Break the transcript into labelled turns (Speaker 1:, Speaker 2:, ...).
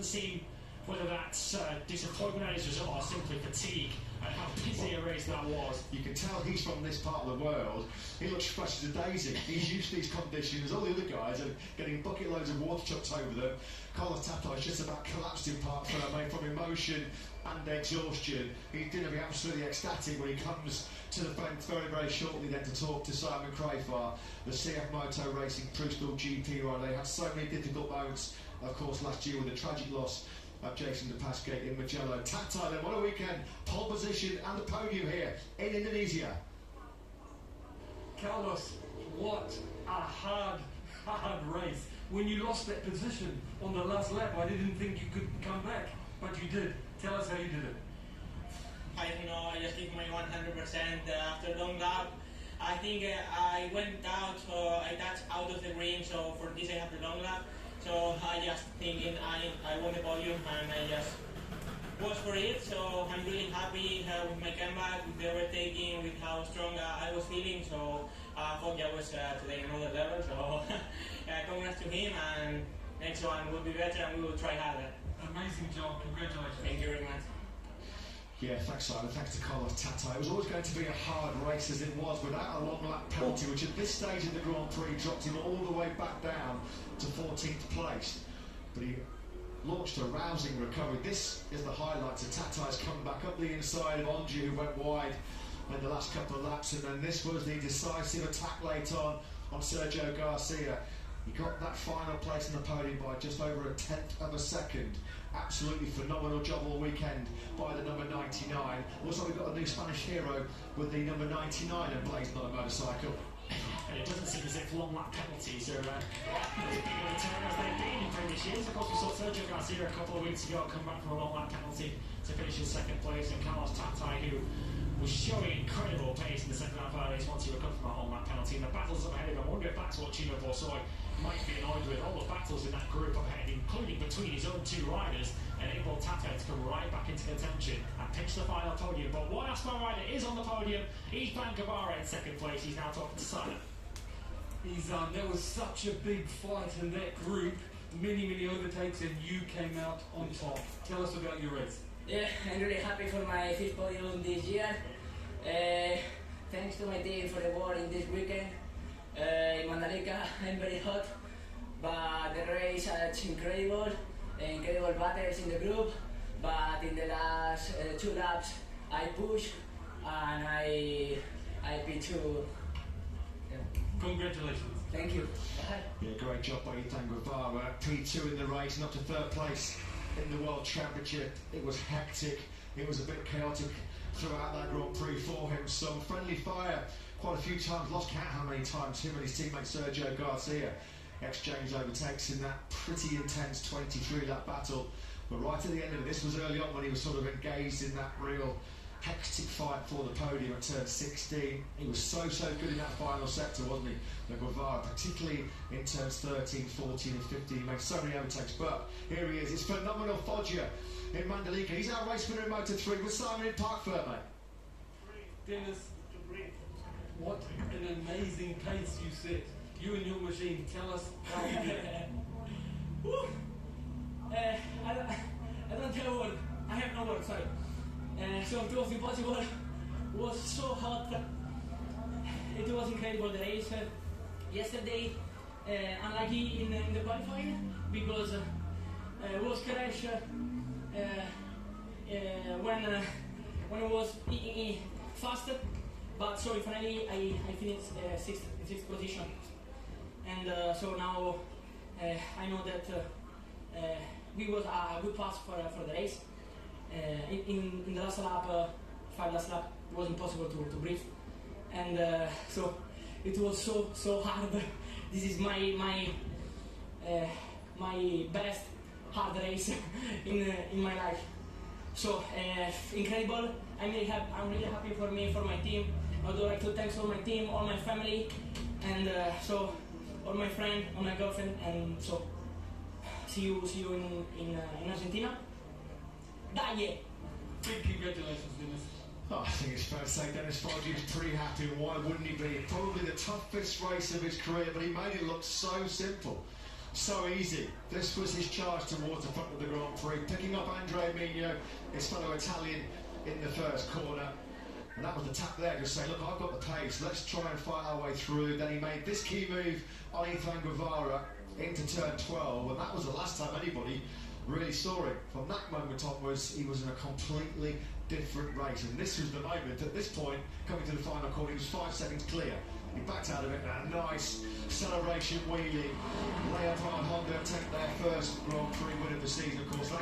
Speaker 1: doesn't seem, whether that's disappointment at his result or simply fatigue, and how busy a race that was.
Speaker 2: You can tell he's from this part of the world. He looks fresh as a daisy. He's used to these conditions. All the other guys are getting bucket loads of water chucked over them. Carlos Tata's just about collapsed in part from emotion and exhaustion. He's going to be absolutely ecstatic when he comes to the fence very, very shortly then to talk to Simon Crafar, the CF Moto Racing Bristol GP rider. They had so many difficult moments, of course, last year with the tragic loss of Jason de Pasquet in Magello. Tata then, what a weekend. Pole position and the podium here in Indonesia.
Speaker 3: Carlos, what a hard race. When you lost that position on the last lap, I didn't think you could come back, but you did. Tell us how you did it.
Speaker 4: I don't know, I just give my 100% after long lap. I think I went out, I touched out of the ring, so for this I have the long lap. So I just thinking I won the podium and I just was for it. So I'm really happy with my comeback, with the overtaking, with how strong I was feeling. So I hope I was today another level. So congrats to him, and next one will be better and we will try harder.
Speaker 3: Amazing job, congratulations.
Speaker 4: Thank you very much.
Speaker 2: Yeah, thanks Simon, thanks to Carlos Tata. It was always going to be a hard race as it was, without a long lap penalty, which at this stage in the Grand Prix dropped him all the way back down to 14th place. But he launched a rousing recovery. This is the highlight. So Tata's come back up the inside of Onju, who went wide in the last couple of laps, and then this was the decisive attack late on Sergio Garcia. He got that final place in the podium by just over a tenth of a second. Absolutely phenomenal job all weekend by the number 99. Also, we've got a new Spanish hero with the number 99 emblazoned on a motorcycle.
Speaker 1: And it doesn't seem as if long lap penalties are as big a return as they've been in previous years. Of course, we saw Sergio Garcia a couple of weeks ago come back from a long lap penalty to finish in second place, and Carlos Tata, who was showing incredible pace in the second half of the race once he recovered from a long lap penalty. And the battles up ahead of him, I wonder if that's what Chino Borsoi might be annoyed with. All the battles in that group up ahead, including between his own two riders, enabled Tata to come right back into contention and pinch the final podium. But one Aston rider is on the podium. He's Van Guevara in second place. He's now talking to Simon.
Speaker 3: There was such a big fight in that group, many overtakes, and you came out on top. Tell us about your race.
Speaker 5: Yeah, I'm really happy for my fifth podium this year. Thanks to my team for the work in this weekend. In Mandalika, I'm very hot, but the race is incredible. Incredible battles in the group, but in the last 2 laps I pushed and I P2. Yeah.
Speaker 3: Congratulations.
Speaker 5: Thank you. Bye.
Speaker 2: Yeah, great job by Van Guevara. P2 in the race and up to third place in the World Championship. It was hectic, it was a bit chaotic throughout that Grand Prix for him. Some friendly fire quite a few times, lost count how many times him and his teammate Sergio Garcia exchanged overtakes in that pretty intense 23-lap battle. But right at the end of it, this was early on when he was sort of engaged in that real hectic fight for the podium at turn 16. He was so good in that final sector, wasn't he, Guevara, particularly in turns 13, 14 and 15. He made so many overtakes, but here he is. It's phenomenal Foggia in Mandalika. He's our race winner in Moto 3 with Simon in Parkford, mate.
Speaker 3: Dennis, what an amazing pace you set. You and your machine, tell us how you did it.
Speaker 5: I don't have word. I have no word, sorry. So it was impossible. It was so hot. It was incredible the race. Yesterday, unlucky in the qualifying because was crash when it was faster. But sorry, finally I finished sixth position. And so now I know that we was a good pass for the race. In the last lap, 5 last lap, it was impossible to breathe, and so it was so hard. This is my best hard race in my life. So incredible. I'm really happy for my team. I would like to thank all my team, all my family, and so all my friends, all my girlfriend, and so see you in Argentina.
Speaker 3: Big congratulations, Dennis.
Speaker 2: Oh, I think it's fair to say Dennis Foggia is pretty happy, and why wouldn't he be? Probably the toughest race of his career, but he made it look so simple. so easy. This was his charge towards the front of the Grand Prix, picking up Andrea Migno, his fellow Italian, in the first corner. And that was the tap there, just saying, look, I've got the pace, let's try and fight our way through. Then he made this key move on Ethan Guevara into turn 12, and that was the last time anybody really saw it. From that moment onwards, he was in a completely different race, and this was the moment, at this point, coming to the final corner, he was 5 seconds clear. He backed out of it, and a nice celebration wheelie. Leopard Honda take their first Grand Prix win of the season, of course.